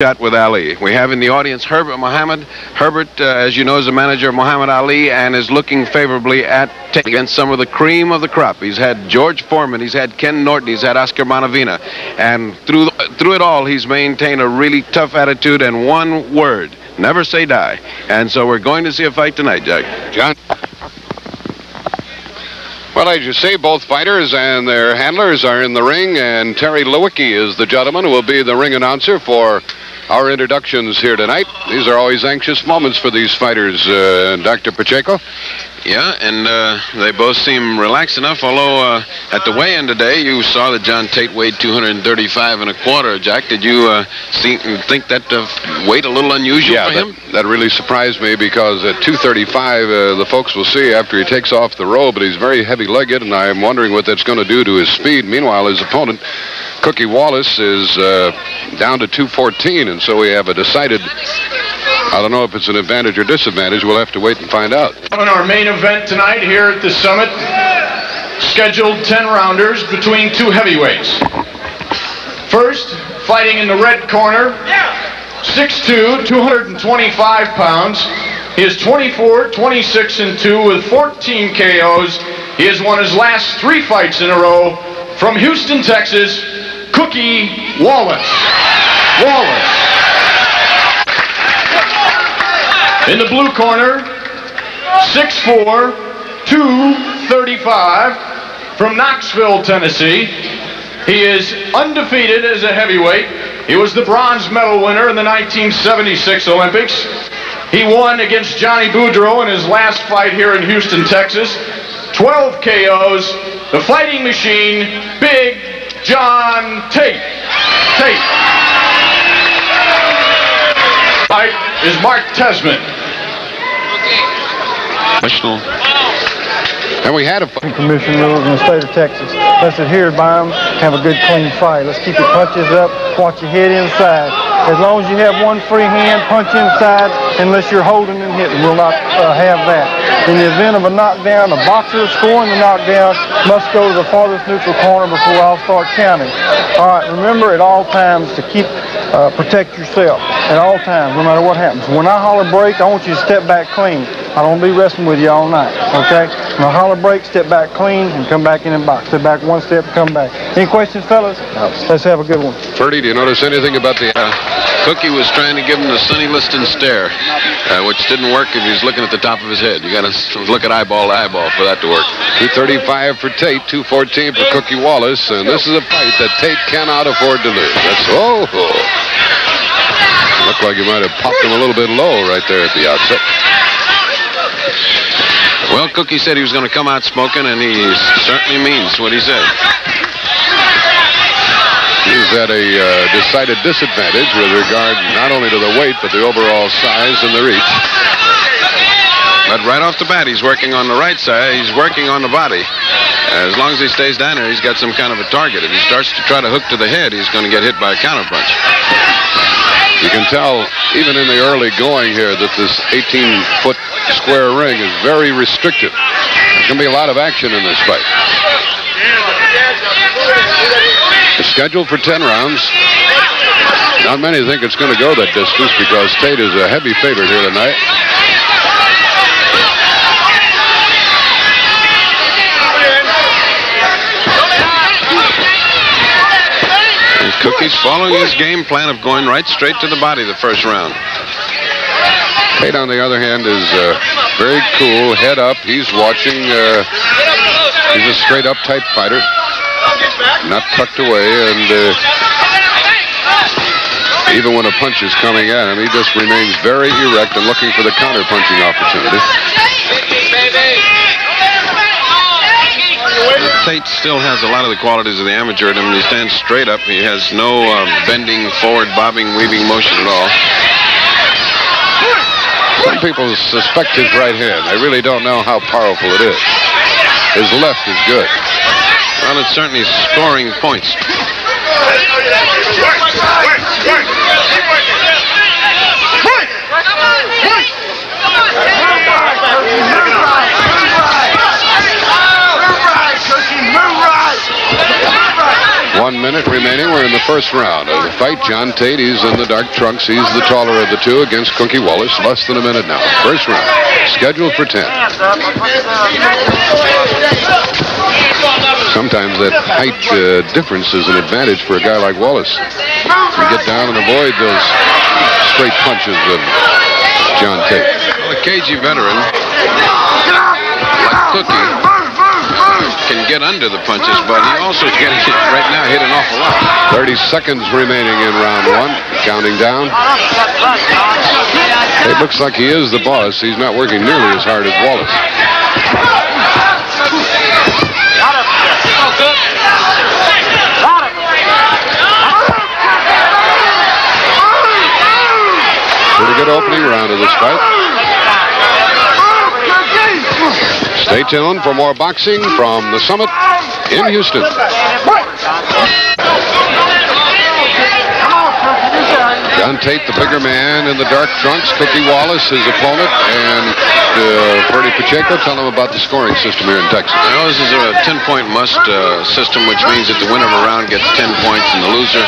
Shot with Ali. We have in the audience Herbert Muhammad. Herbert, as you know, is the manager of Muhammad Ali and is looking favorably at Tate against some of the cream of the crop. He's had George Foreman, he's had Ken Norton, he's had Oscar Bonavina, and through it all, he's maintained a really tough attitude and one word: never say die. And so we're going to see a fight tonight, Jack. John. Well, as you see, both fighters and their handlers are in the ring, and Terry Lewicki is the gentleman who will be the ring announcer for our introductions here tonight. These are always anxious moments for these fighters, Dr. Pacheco. Yeah, and they both seem relaxed enough, although at the weigh-in today, you saw that John Tate weighed 235 1/4, Jack. Did you think that weight a little unusual for him? That really surprised me, because at 235, the folks will see after he takes off the robe, but he's very heavy-legged, and I'm wondering what that's going to do to his speed. Meanwhile, his opponent, Cookie Wallace, is down to 214, and so we have a decided, I don't know if it's an advantage or disadvantage. We'll have to wait and find out. On our main event tonight here at the Summit, scheduled 10-rounders between two heavyweights. First, fighting in the red corner, 6'2", 225 pounds. He is 24, 26-2 with 14 KOs. He has won his last 3 fights in a row. From Houston, Texas, Cookie Wallace. In the blue corner, 6'4", 235, from Knoxville, Tennessee. He is undefeated as a heavyweight. He was the bronze medal winner in the 1976 Olympics. He won against Johnny Boudreaux in his last fight here in Houston, Texas. 12 KOs. The Fighting Machine, Big John Tate. Fight is Mark Tesman. And we had a commission rules in the state of Texas. Let's adhere by them, have a good clean fight. Let's keep your punches up, watch your head inside. As long as you have one free hand, punch inside, unless you're holding and hitting. We'll not have that. In the event of a knockdown, a boxer scoring the knockdown must go to the farthest neutral corner before I'll start counting. All right, remember at all times to protect yourself at all times, no matter what happens. When I holler break, I want you to step back clean. I don't be wrestling with you all night, okay? When I holler break, step back clean and come back in and box. Step back one step, come back. Any questions, fellas? Let's have a good one. Ferdy, do you notice anything about the... Cookie was trying to give him the Sonny Liston stare, which didn't work if he's looking at the top of his head. You got to look at eyeball to eyeball for that to work. 235 for Tate, 214 for Cookie Wallace, and this is a fight that Tate cannot afford to lose. Looked like you might have popped him a little bit low right there at the outset. Well, Cookie said he was going to come out smoking, and he certainly means what he said. He's at a decided disadvantage with regard not only to the weight, but the overall size and the reach. But right off the bat, he's working on the right side. He's working on the body. As long as he stays down there, he's got some kind of a target. If he starts to try to hook to the head, he's going to get hit by a counterpunch. You can tell, even in the early going here, that this 18-foot square ring is very restrictive. There's going to be a lot of action in this fight. It's scheduled for 10 rounds. Not many think it's going to go that distance, because Tate is a heavy favorite here tonight. Cookie's following his game plan of going right straight to the body the first round. Tate, on the other hand, is very cool, head up. He's watching. He's a straight-up type fighter, not tucked away, and even when a punch is coming at him, he just remains very erect and looking for the counter-punching opportunity. Tate still has a lot of the qualities of the amateur in him. He stands straight up. He has no bending, forward, bobbing, weaving motion at all. Some people suspect his right hand. They really don't know how powerful it is. His left is good. Well, it's certainly scoring points. minute remaining. We're in the first round of the fight. John Tate, he's in the dark trunks. He's the taller of the two against Cookie Wallace. Less than a minute now. First round. Scheduled for 10. Sometimes that height difference is an advantage for a guy like Wallace. You get down and avoid those straight punches of John Tate. Well, a cagey veteran like Cookie can get under the punches, but he also is getting right now hit an awful lot. 30 seconds remaining in round one. Counting down. It looks like he is the boss. He's not working nearly as hard as Wallace. Pretty good opening round of this fight. Stay tuned for more boxing from the Summit in Houston. John Tate, the bigger man in the dark trunks. Cookie Wallace, his opponent, and Ferdy Pacheco. Tell him about the scoring system here in Texas. Well, this is a 10-point must system, which means that the winner of a round gets 10 points and the loser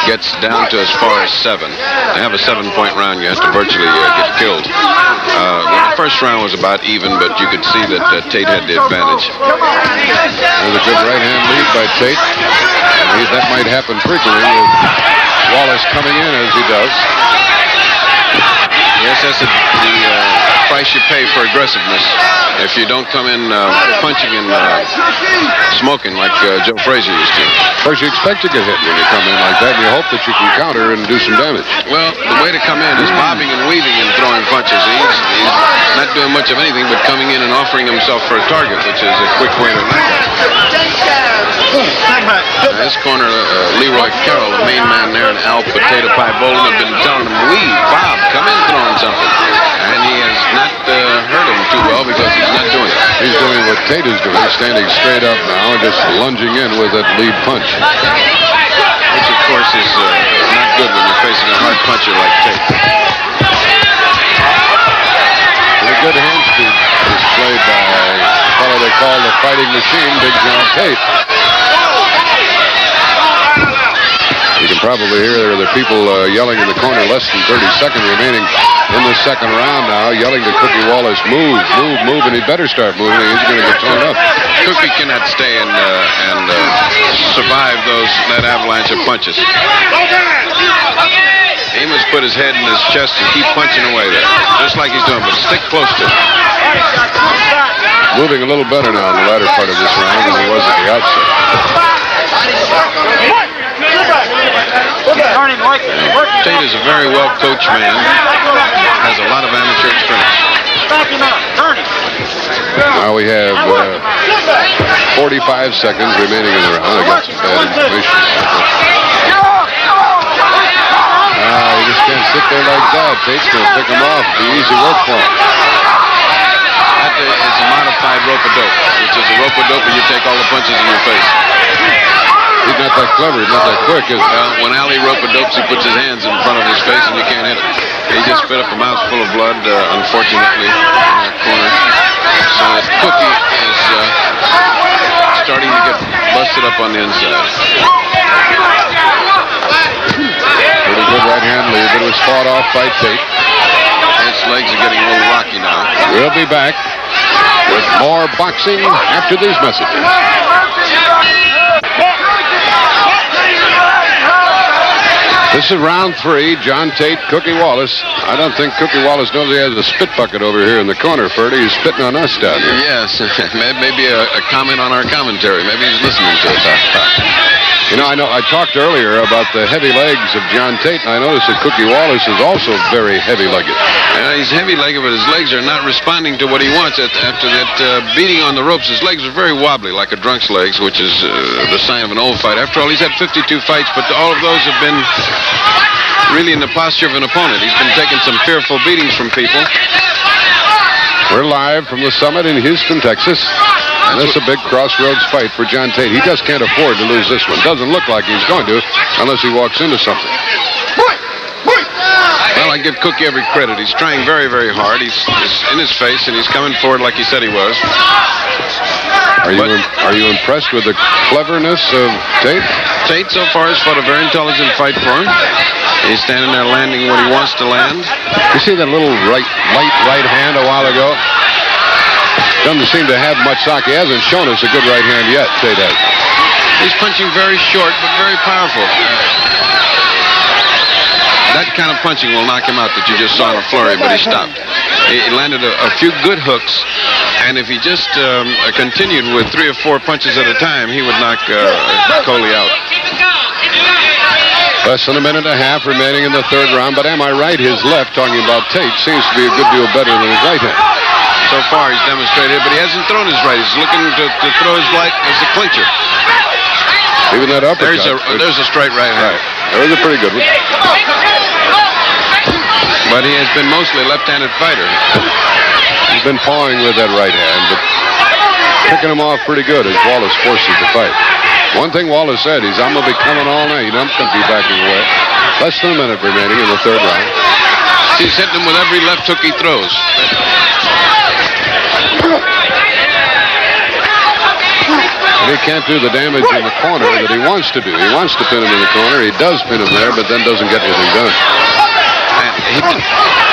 gets down to as far as 7. To have a 7-point round, you have to virtually get killed. The first round was about even, but you could see that Tate had the advantage. There's a good right-hand lead by Tate. And that might happen frequently with Wallace coming in as he does. Yes, that's the price you pay for aggressiveness. If you don't come in punching and smoking like Joe Frazier used to. Of course, you expect to get hit when you come in like that, and you hope that you can counter and do some damage. Well, the way to come in is bobbing and weaving and throwing punches. He's not doing much of anything but coming in and offering himself for a target, which is a quick way to knock out. This corner, Leroy Carroll, the main man there, and Al Potato Pie Bolin have been telling him, weave, bob, come in throwing something. And he has not hurt him too well because he's not doing it. He's doing what Tate is doing, standing straight up now and just lunging in with that lead punch. Which, of course, is not good when you're facing a hard puncher like Tate. And a good hand speed displayed by a fellow they call the Fighting Machine, Big John Tate. You can probably hear there are the people yelling in the corner, less than 30 seconds remaining in the second round now, yelling to Cookie Wallace, move, move, move, and he better start moving or he's going to get torn up. Cookie cannot stay and survive that avalanche of punches. He must put his head in his chest and keep punching away there, just like he's doing, but stick close to it. Moving a little better now in the latter part of this round than he was at the outset. Tate is a very well-coached man, has a lot of amateur experience. Now we have 45 seconds remaining in the round. I got some bad information. You just can't sit there like that. Tate's going to pick him off. It'll be easy work for him. That is a modified rope-a-dope, which is a rope-a-dope and you take all the punches in your face. He's not that clever. He's not that quick, is he? Well, when Ali rope-a-dopes, he puts his hands in front of his face and you can't hit it. He just spit up a mouthful of blood, unfortunately, in that corner. So Cookie is starting to get busted up on the inside. Pretty good right-hand lead, but it was fought off by Tate. His legs are getting a little rocky now. We'll be back with more boxing after these messages. This is round 3. John Tate, Cookie Wallace. I don't think Cookie Wallace knows he has a spit bucket over here in the corner, Ferdy. He's spitting on us down here. Yes, maybe a comment on our commentary. Maybe he's listening to us. You know, I talked earlier about the heavy legs of John Tate, and I noticed that Cookie Wallace is also very heavy-legged. He's heavy-legged, but his legs are not responding to what he wants. After that beating on the ropes, his legs are very wobbly, like a drunk's legs, which is the sign of an old fight. After all, he's had 52 fights, but all of those have been really in the posture of an opponent. He's been taking some fearful beatings from people. We're live from the Summit in Houston, Texas. And this is a big crossroads fight for John Tate. He just can't afford to lose this one. Doesn't look like he's going to unless he walks into something. Well, I give Cookie every credit. He's trying very, very hard. He's in his face, and he's coming forward like he said he was. Are you impressed with the cleverness of Tate? Tate so far has fought a very intelligent fight for him. He's standing there landing what he wants to land. You see that little light right hand a while ago? Doesn't seem to have much sock. He hasn't shown us a good right hand yet, Tate has. He's punching very short, but very powerful. That kind of punching will knock him out that you just saw in a flurry, but he stopped. He landed a few good hooks, and if he just continued with 3 or 4 punches at a time, he would knock Coley out. Less than a minute and a half remaining in the third round, but am I right? His left, talking about Tate, seems to be a good deal better than his right hand. So far, he's demonstrated, but he hasn't thrown his right. He's looking to throw his right as a clincher. Even that uppercut. There's a straight right hand. Right. That was a pretty good one. But he has been mostly a left-handed fighter. He's been pawing with that right hand, but picking him off pretty good as Wallace forces the fight. One thing Wallace said, I'm going to be coming all night. I'm going to be backing away. Less than a minute remaining in the third round. He's hitting him with every left hook he throws. And he can't do the damage in the corner that he wants to do. He wants to pin him in the corner. He does pin him there, but then doesn't get anything done.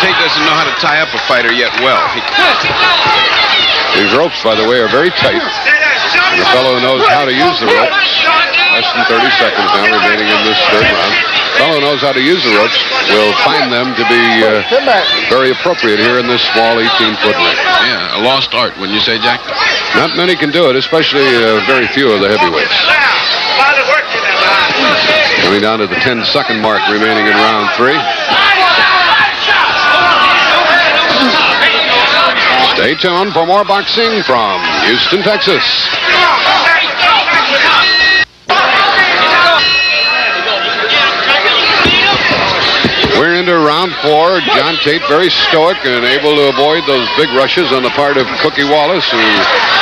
Tate doesn't know how to tie up a fighter yet well. These ropes, by the way, are very tight. And the fellow knows how to use the ropes. Less than 30 seconds now remaining in this third round. The fellow knows how to use the ropes. Will find them to be very appropriate here in this small 18-foot ring. Yeah, a lost art, wouldn't you say, Jack? Not many can do it, especially very few of the heavyweights. Coming down to the 10-second mark remaining in round 3. Stay tuned for more boxing from Houston, Texas. We're into round 4. John Tate very stoic and able to avoid those big rushes on the part of Cookie Wallace, who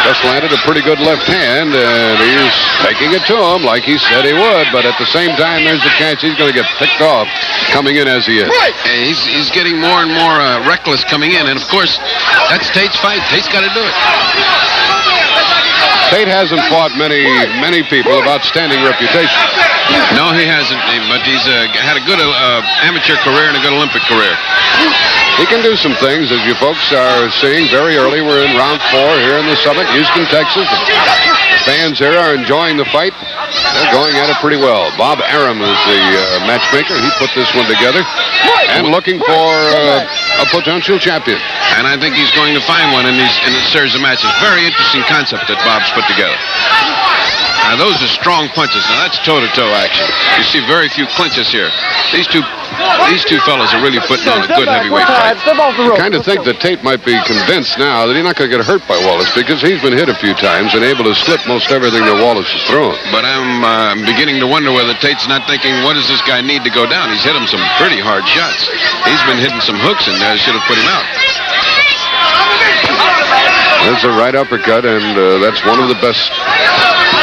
just landed a pretty good left hand, and he's taking it to him like he said he would, but at the same time, there's a chance he's going to get picked off coming in as he is. And he's getting more and more reckless coming in, and of course, that's Tate's fight. Tate's got to do it. Tate hasn't fought many people of outstanding reputation. No, he hasn't, but he's had a good amateur career and a good Olympic career. He can do some things, as you folks are seeing very early. We're in round 4 here in the Summit, Houston, Texas. The fans here are enjoying the fight. They're going at it pretty well. Bob Arum is the matchmaker. He put this one together and looking for a potential champion. And I think he's going to find one in this series of matches. Very interesting concept that Bob's put together. Now, those are strong punches. Now, that's toe-to-toe action. You see very few clinches here. These two fellows are really putting on a good heavyweight fight. I kind of think that Tate might be convinced now that he's not going to get hurt by Wallace because he's been hit a few times and able to slip most everything that Wallace has thrown. But I'm beginning to wonder whether Tate's not thinking, what does this guy need to go down? He's hit him some pretty hard shots. He's been hitting some hooks and should have put him out. There's a right uppercut, and that's one of the best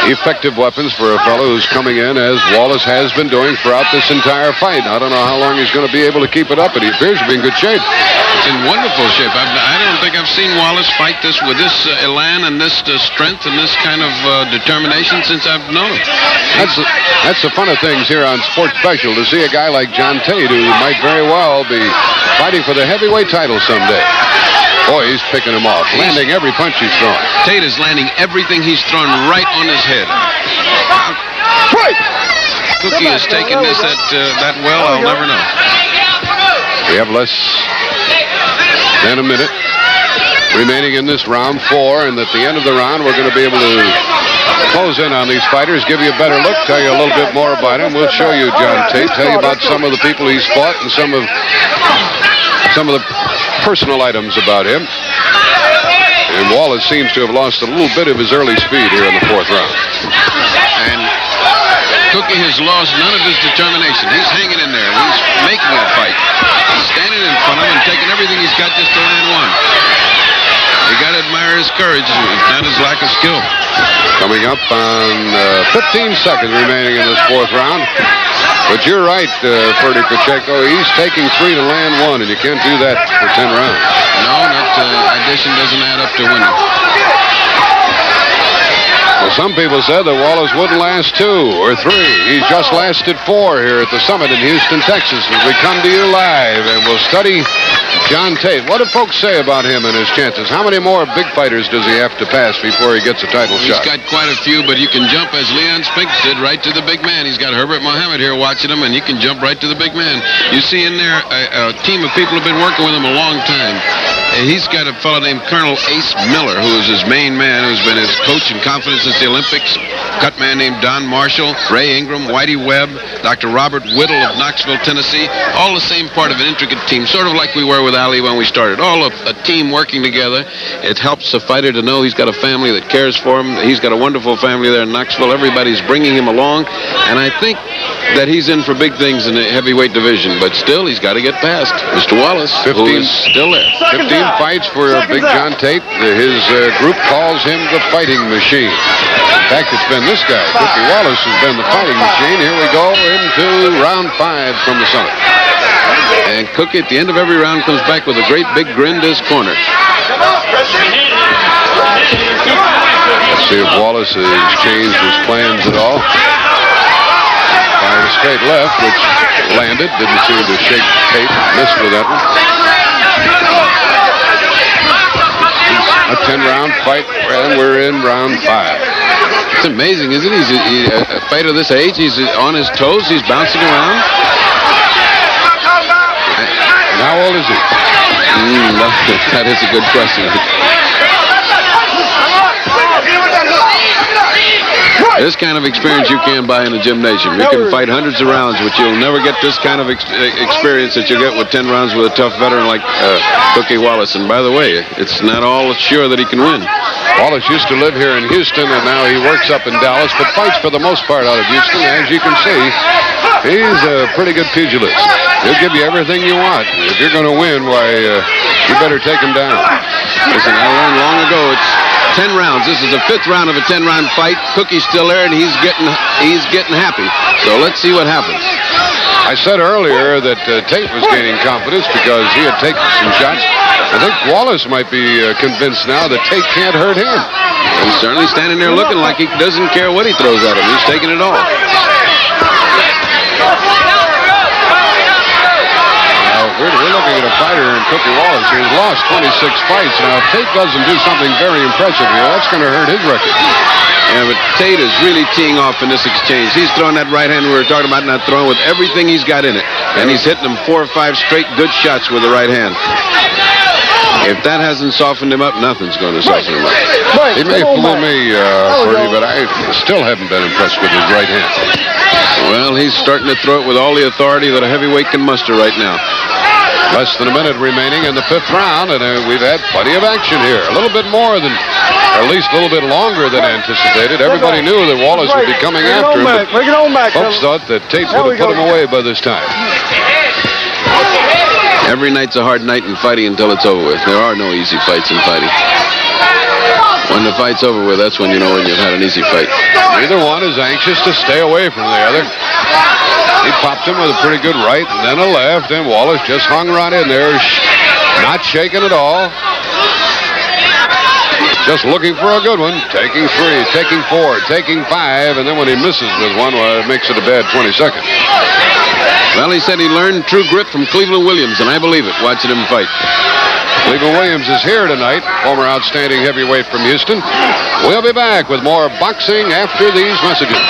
effective weapons for a fellow who's coming in, as Wallace has been doing throughout this entire fight. I don't know how long he's going to be able to keep it up, but he appears to be in good shape. It's in wonderful shape. I don't think I've seen Wallace fight this with this elan and this strength and this kind of determination since I've known him. That's the fun of things here on Sports Special, to see a guy like John Tate, who might very well be fighting for the heavyweight title someday. Boy, he's picking him off, landing every punch he's throwing. Tate is landing everything he's thrown right on his head. Cookie is taking this that well, I'll never know. We have less than a minute remaining in this round 4, and at the end of the round, we're going to be able to close in on these fighters, give you a better look, tell you a little bit more about him. We'll show you John Tate, tell you about some of the people he's fought and some of the personal items about him. And Wallace seems to have lost a little bit of his early speed here in the 4th round. And Cookie has lost none of his determination. He's hanging in there. He's making a fight. He's standing in front of him and taking everything he's got just to land one. You got to admire his courage, not his lack of skill. Coming up on 15 seconds remaining in this 4th round. But you're right, Ferdy Pacheco. He's taking 3 to land 1, and you can't do that for 10 rounds. No, that addition doesn't add up to winning. Well, some people said that Wallace wouldn't last 2 or 3. He's just lasted 4 here at the Summit in Houston, Texas, as we come to you live, and we'll study John Tate. What do folks say about him and his chances? How many more big fighters does he have to pass before he gets a title shot? He's got quite a few, but you can jump, as Leon Spinks did, right to the big man. He's got Herbert Mohammed here watching him, and he can jump right to the big man. You see in there a team of people have been working with him a long time. And he's got a fellow named Colonel Ace Miller, who is his main man, who's been his coach and confidence since the Olympics. Cut man named Don Marshall, Ray Ingram, Whitey Webb, Dr. Robert Whittle of Knoxville, Tennessee. All the same part of an intricate team, sort of like we were with Ali when we started. All a team working together. It helps the fighter to know he's got a family that cares for him. He's got a wonderful family there in Knoxville. Everybody's bringing him along. And I think that he's in for big things in the heavyweight division. But still, he's got to get past Mr. Wallace, 15, who is still there. 15 fights for Big John Tate. His group calls him the fighting machine. In fact, it's been this guy, Cookie Wallace, who's been the fighting machine. Here we go into round 5 from the Summit. And Cookie, at the end of every round, comes back with a great big grin to his corner. Let's see if Wallace has changed his plans at all. Fired a straight left, which landed. Didn't seem to shake Tate. Missed with that one. A 10-round fight, and we're in round 5. It's amazing, isn't it? He's a fighter this age. He's on his toes. He's bouncing around. And how old is he? That is a good question. This kind of experience you can't buy in a gymnasium. You can fight hundreds of rounds, but you'll never get this kind of experience that you get with 10 rounds with a tough veteran like Cookie Wallace. And by the way, it's not all sure that he can win. Wallace used to live here in Houston, and now he works up in Dallas, but fights for the most part out of Houston. As you can see, he's a pretty good pugilist. He'll give you everything you want. If you're going to win, why, you better take him down. Listen, I learned long ago it's 10 rounds. This is the 5th round of a 10-round fight. Cookie's still there, and he's getting happy. So let's see what happens. I said earlier that Tate was gaining confidence because he had taken some shots. I think Wallace might be convinced now that Tate can't hurt him. He's certainly standing there looking like he doesn't care what he throws at him. He's taking it all. We're looking at a fighter in Cookie Wallace who's lost 26 fights. Now, if Tate doesn't do something very impressive here, that's going to hurt his record. Yeah, but Tate is really teeing off in this exchange. He's throwing that right hand we were talking about, not throwing with everything he's got in it. And he's hitting them 4 or 5 straight good shots with the right hand. If that hasn't softened him up, nothing's going to soften him up. He may fool me, Bernie, but I still haven't been impressed with his right hand. Well, he's starting to throw it with all the authority that a heavyweight can muster right now. Less than a minute remaining in the 5th round, and we've had plenty of action here. A little bit more than, or at least a little bit longer than anticipated. Everybody knew that Wallace would be coming after him. Folks thought that Tate would have put him away by this time. Every night's a hard night in fighting until it's over with. There are no easy fights in fighting. When the fight's over with, that's when you know when you've had an easy fight. Neither one is anxious to stay away from the other. He popped him with a pretty good right and then a left, and Wallace just hung right in there, not shaking at all. Just looking for a good one. Taking 3, taking 4, taking 5, and then when he misses with one, well, it makes it a bad 20 seconds. Well, he said he learned true grit from Cleveland Williams, and I believe it, watching him fight. Cleveland Williams is here tonight, former outstanding heavyweight from Houston. We'll be back with more boxing after these messages.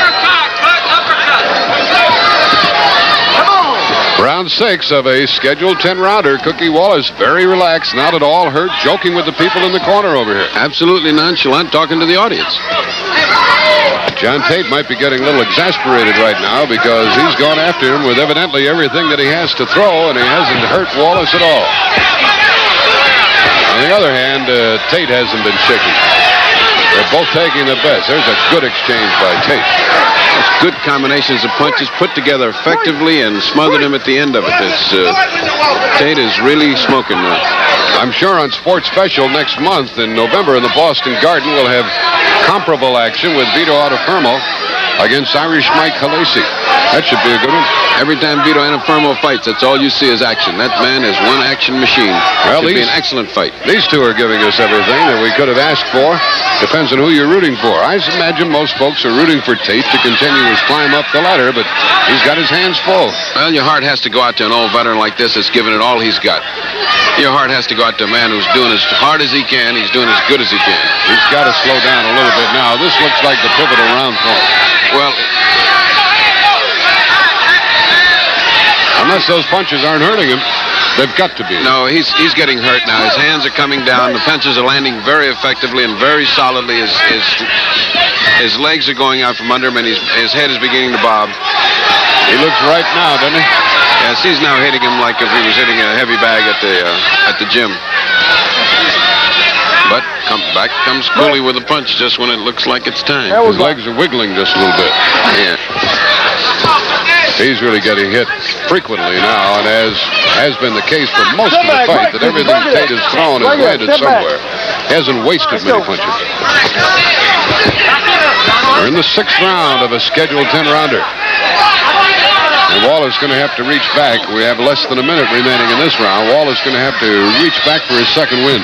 Round 6 of a scheduled 10-rounder. Cookie Wallace very relaxed, not at all hurt, joking with the people in the corner over here. Absolutely nonchalant, talking to the audience. John Tate might be getting a little exasperated right now because he's gone after him with evidently everything that he has to throw, and he hasn't hurt Wallace at all. On the other hand, Tate hasn't been shaking. They're both taking the best. There's a good exchange by Tate. It's good combinations of punches put together effectively and smothered him at the end of it. Tate is really smoking now. I'm sure on Sports Special next month in November in the Boston Garden, we'll have comparable action with Vito Altafermo against Irish Mike Halacey. That should be a good one. Every time Vito Anafermo fights, that's all you see is action. That man is one action machine. Well, should be an excellent fight. These two are giving us everything that we could have asked for. Depends on who you're rooting for. I imagine most folks are rooting for Tate to continue his climb up the ladder, but he's got his hands full. Well, your heart has to go out to an old veteran like this that's giving it all he's got. Your heart has to go out to a man who's doing as hard as he can. He's doing as good as he can. He's got to slow down a little bit now. This looks like the pivotal round for him. Well, unless those punches aren't hurting him, they've got to be. No, he's getting hurt now. His hands are coming down. The punches are landing very effectively and very solidly. His legs are going out from under him, and his head is beginning to bob. He looks right now, doesn't he? Yes, he's now hitting him like if he was hitting a heavy bag at the gym. But back comes Cooley with a punch just when it looks like it's time. His legs are wiggling just a little bit. Yeah. He's really getting hit frequently now, and as has been the case for most of the fight, that everything Tate has thrown has landed somewhere. He hasn't wasted many punches. We're in the 6th round of a scheduled 10-rounder. And Wallace going to have to reach back. We have less than a minute remaining in this round. Wallace going to have to reach back for his second win.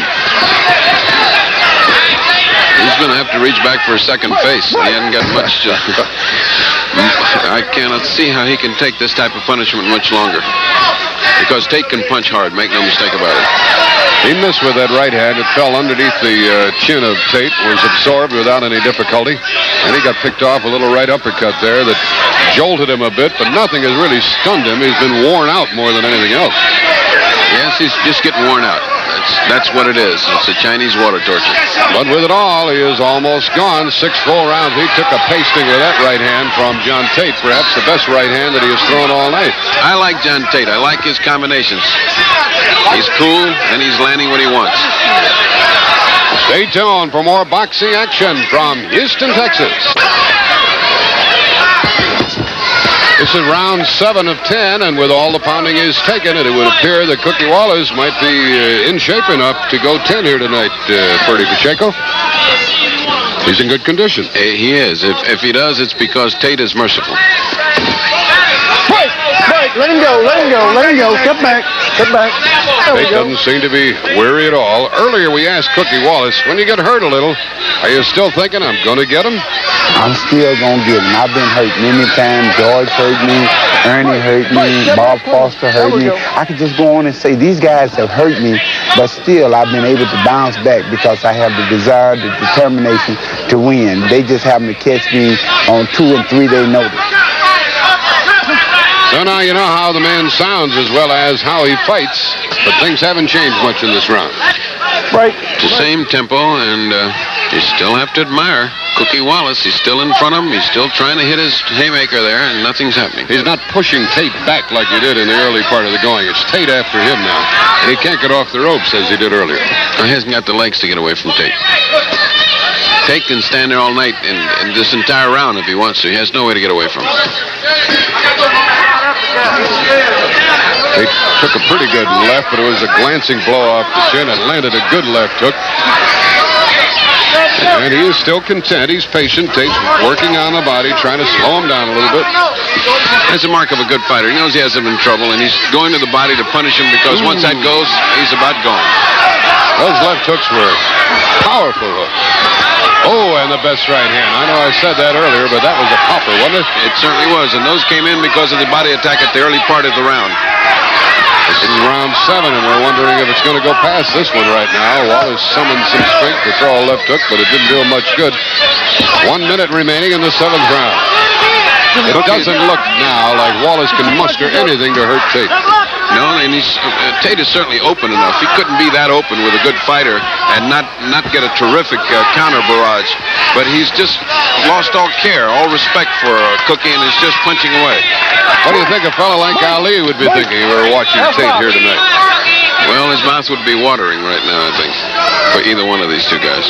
He's going to have to reach back for a second face. He hasn't got much. I cannot see how he can take this type of punishment much longer. Because Tate can punch hard, make no mistake about it. He missed with that right hand. It fell underneath the chin of Tate, was absorbed without any difficulty. And he got picked off a little right uppercut there that jolted him a bit, but nothing has really stunned him. He's been worn out more than anything else. Yes, he's just getting worn out. That's what it is. It's a Chinese water torture. But with it all, he is almost gone. 6 full rounds. He took a pasting with that right hand from John Tate, perhaps the best right hand that he has thrown all night. I like John Tate. I like his combinations. He's cool, and he's landing what he wants. Stay tuned for more boxing action from Houston, Texas. This is round 7 of 10, and with all the pounding he's taken, it would appear that Cookie Wallace might be in shape enough to go 10 here tonight, Ferdy Pacheco. He's in good condition. He is. If he does, it's because Tate is merciful. Break! Let him go. Cut back. Tate doesn't seem to be weary at all. Earlier we asked Cookie Wallace, when you get hurt a little, are you still thinking, I'm going to get him? I'm still going to get him. I've been hurt many times. George hurt me. Ernie hurt me. Bob Foster hurt me. I could just go on and say these guys have hurt me, but still I've been able to bounce back because I have the desire, the determination to win. They just happen to catch me on 2 and 3 day notice. So now you know how the man sounds as well as how he fights, but things haven't changed much in this round. Right. It's the same tempo, and you still have to admire Cookie Wallace. He's still in front of him. He's still trying to hit his haymaker there, and nothing's happening. He's not pushing Tate back like he did in the early part of the going. It's Tate after him now, and he can't get off the ropes as he did earlier. He hasn't got the legs to get away from Tate. Tate can stand there all night in this entire round if he wants to. He has no way to get away from him. He took a pretty good left, but it was a glancing blow off the chin. It landed a good left hook. And he is still content. He's patient. Tate's working on the body, trying to slow him down a little bit. That's a mark of a good fighter. He knows he has him in trouble, and he's going to the body to punish him because once that goes, he's about gone. Those left hooks were powerful hooks. Oh, and the best right hand. I know I said that earlier, but that was a popper, wasn't it? It certainly was, and those came in because of the body attack at the early part of the round. This is round 7, and we're wondering if it's going to go past this one right now. Wallace summoned some strength to throw a left hook, but it didn't do him much good. 1 minute remaining in the 7th round. It doesn't look now like Wallace can muster anything to hurt Tate. No, and Tate is certainly open enough. He couldn't be that open with a good fighter and not get a terrific counter barrage. But he's just lost all care, all respect for Cookie, and is just punching away. What do you think a fellow like Ali would be thinking if we were watching Tate here tonight? Well, Well, his mouth would be watering right now, I think, for either one of these two guys.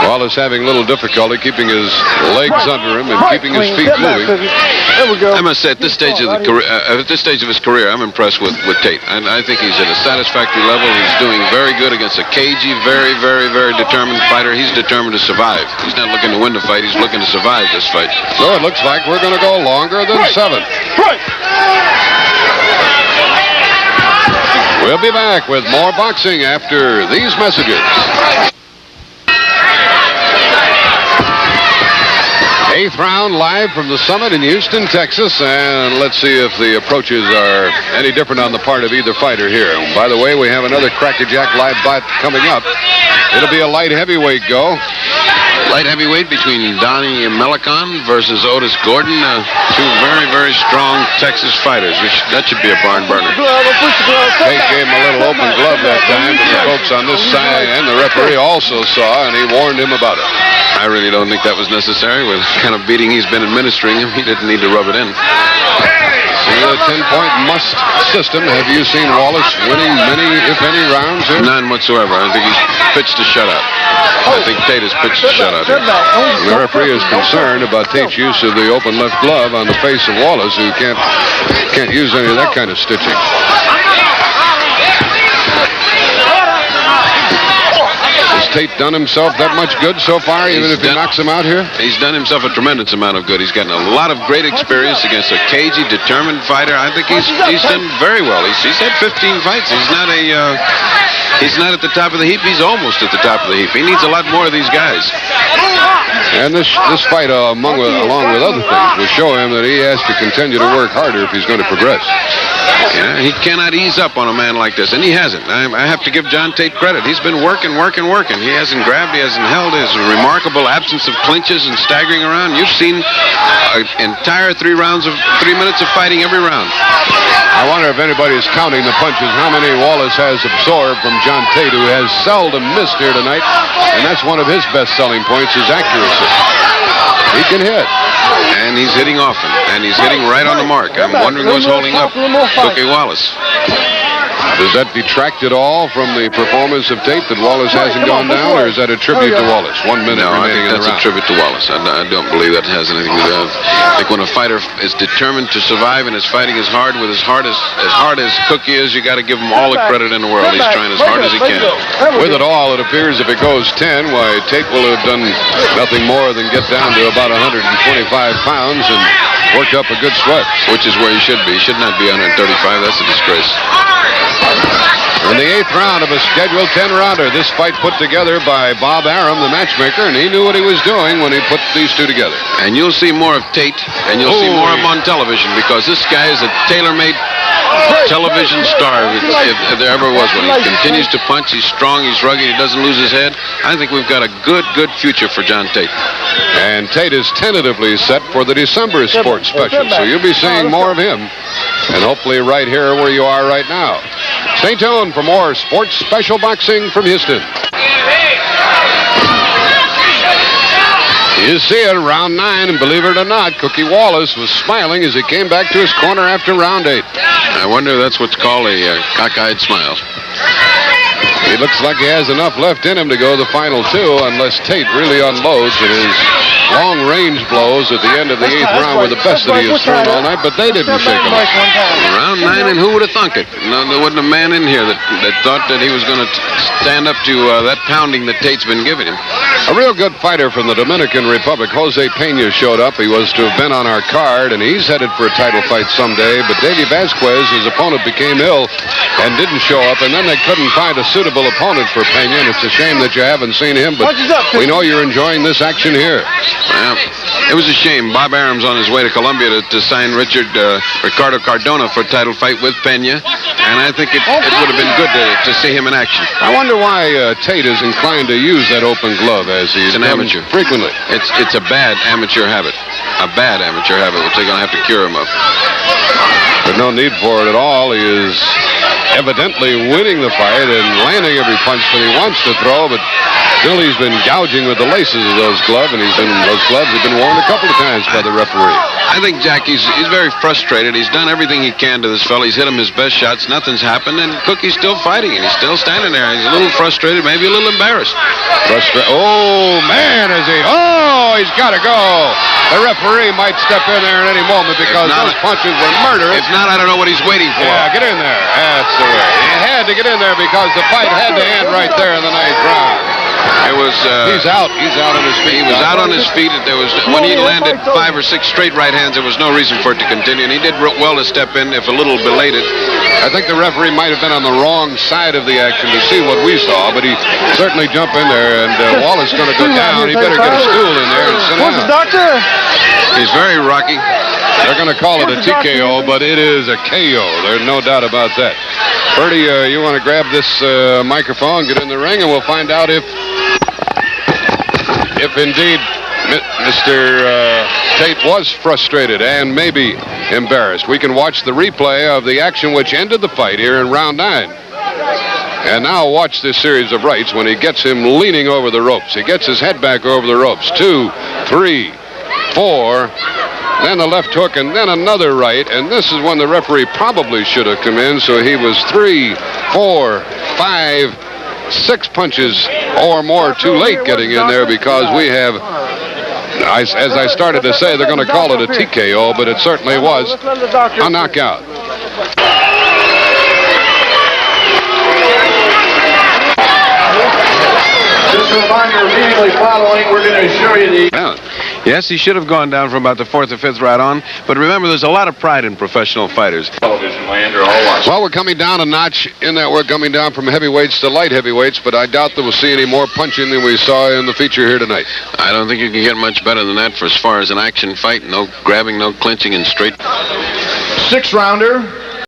Wallace having a little difficulty keeping his legs under him and keeping his feet moving. There we go. I must say, at this stage of his career, I'm impressed with Tate. And I think he's at a satisfactory level. He's doing very good against a cagey, very, very, very determined fighter. He's determined to survive. He's not looking to win the fight. He's looking to survive this fight. So it looks like we're going to go longer than 7. We'll be back with more boxing after these messages. 8th round live from the Summit in Houston, Texas, and let's see if the approaches are any different on the part of either fighter here. By the way, we have another Crackerjack live fight coming up. It'll be a light heavyweight go. Light heavyweight between Donnie and Melancon versus Otis Gordon. Two very, very strong Texas fighters. That should be a barn burner. Tate gave him a little open glove that time, but the folks on this side and the referee also saw, and he warned him about it. I really don't think that was necessary. With the kind of beating he's been administering him, he didn't need to rub it in. See the 10-point must system. Have you seen Wallace winning many, if any, rounds here? None whatsoever. I think he's pitched a shutout. I think Tate has pitched a shutout here. The referee is concerned about Tate's use of the open left glove on the face of Wallace, who can't use any of that kind of stitching. Has Tate done himself that much good so far, even if he knocks him out here? He's done himself a tremendous amount of good. He's gotten a lot of great experience against a cagey, determined fighter. I think he's done very well. He's had 15 fights. He's not at the top of the heap. He's almost at the top of the heap. He needs a lot more of these guys. And this fight, along with other things, will show him that he has to continue to work harder if he's going to progress. Yeah, he cannot ease up on a man like this, and he hasn't. I have to give John Tate credit. He's been working. He hasn't grabbed, he hasn't held. His remarkable absence of clinches and staggering around. You've seen an entire 3 minutes of fighting every round. I wonder if anybody is counting the punches, how many Wallace has absorbed from John Tate, who has seldom missed here tonight, and that's one of his best selling points, his accuracy. He can hit. And he's hitting often, and he's hitting right on the mark. I'm wondering who's holding up Cookie Wallace. Does that detract at all from the performance of Tate that Wallace hasn't gone down, or is that a tribute to Wallace? 1 minute No, I remaining think in the that's a round. tribute to Wallace. I don't believe that has anything to do with it. I think when a fighter is determined to survive and is fighting as hard as Cookie is, you got to give him all the credit in the world. He's trying as hard as he can. With it all, it appears if it goes 10, why Tate will have done nothing more than get down to about 125 pounds and worked up a good sweat. Which is where he should be. He should not be 135. That's a disgrace. In the 8th round of a scheduled 10-rounder, this fight put together by Bob Arum, the matchmaker, and he knew what he was doing when he put these two together. And you'll see more of Tate, and you'll see more of him on television, because this guy is a tailor-made television star, if there ever was one. He continues to punch. He's strong. He's rugged. He doesn't lose his head. I think we've got a good future for John Tate. And Tate is tentatively set for the December sports special, so you'll be seeing more of him, and hopefully right here where you are right now. Stay tuned for more sports special boxing from Houston. You see it, round 9, and believe it or not, Cookie Wallace was smiling as he came back to his corner after round 8. I wonder if that's what's called a cockeyed smile. He looks like he has enough left in him to go the final 2, unless Tate really unloads, and his long-range blows at the end of the 8th round were the best that he has thrown all night, but they didn't shake him up. Round 9, and who would have thunk it? No, there wasn't a man in here that thought that he was going to stand up to that pounding that Tate's been giving him. A real good fighter from the Dominican Republic, Jose Pena, showed up. He was to have been on our card, and he's headed for a title fight someday, but Davey Vasquez, his opponent, became ill and didn't show up, and then they couldn't find a suitable opponent for Pena, and it's a shame that you haven't seen him, but we know you're enjoying this action here. Well, it was a shame. Bob Arum's on his way to Colombia to sign Ricardo Cardona for a title fight with Pena, and I think it would have been good to see him in action. I wonder why Tate is inclined to use that open glove as he's an amateur. Frequently. It's a bad amateur habit. A bad amateur habit, which they're going to have to cure him of. But no need for it at all. He is evidently winning the fight and landing every punch that he wants to throw, but still he's been gouging with the laces of those gloves, and those gloves have been worn a couple of times by the referee. I think, Jack, he's very frustrated. He's done everything he can to this fella. He's hit him his best shots. Nothing's happened, and Cookie's still fighting, and he's still standing there. He's a little frustrated, maybe a little embarrassed. Oh, man, is he? Oh, he's got to go. The referee might step in there at any moment because those punches were murderous. If not, I don't know what he's waiting for. Yeah, get in there. That's the way. He had to get in there because the fight had to end right there in the ninth round. It was. He's out. He's out on his feet. He was out on his feet. There was when he landed 5 or 6 straight right hands. There was no reason for it to continue, and he did well to step in, if a little belated. I think the referee might have been on the wrong side of the action to see what we saw, but he certainly jumped in there. And Wallace going to go down. He better get a stool in there and sit down. What's the doctor? He's very rocky. They're going to call it a TKO, but it is a KO. There's no doubt about that. Purdy, you want to grab this microphone, get in the ring, and we'll find out if indeed Mr. Tate was frustrated and maybe embarrassed. We can watch the replay of the action which ended the fight here in round 9. And now watch this series of rights when he gets him leaning over the ropes. He gets his head back over the ropes. 2, 3, 4, then the left hook, and then another right. And this is when the referee probably should have come in. So he was 3, 4, 5, 6 punches or more too late getting in there because we have, as I started to say, they're going to call it a TKO, but it certainly was a knockout. Just a reminder, immediately following, we're going to show you the... Yes, he should have gone down from about the 4th or 5th right on. But remember, there's a lot of pride in professional fighters. Television land are all watching. Well, we're coming down a notch in that we're coming down from heavyweights to light heavyweights, but I doubt that we'll see any more punching than we saw in the feature here tonight. I don't think you can get much better than that for as far as an action fight. No grabbing, no clinching, and straight. 6-rounder.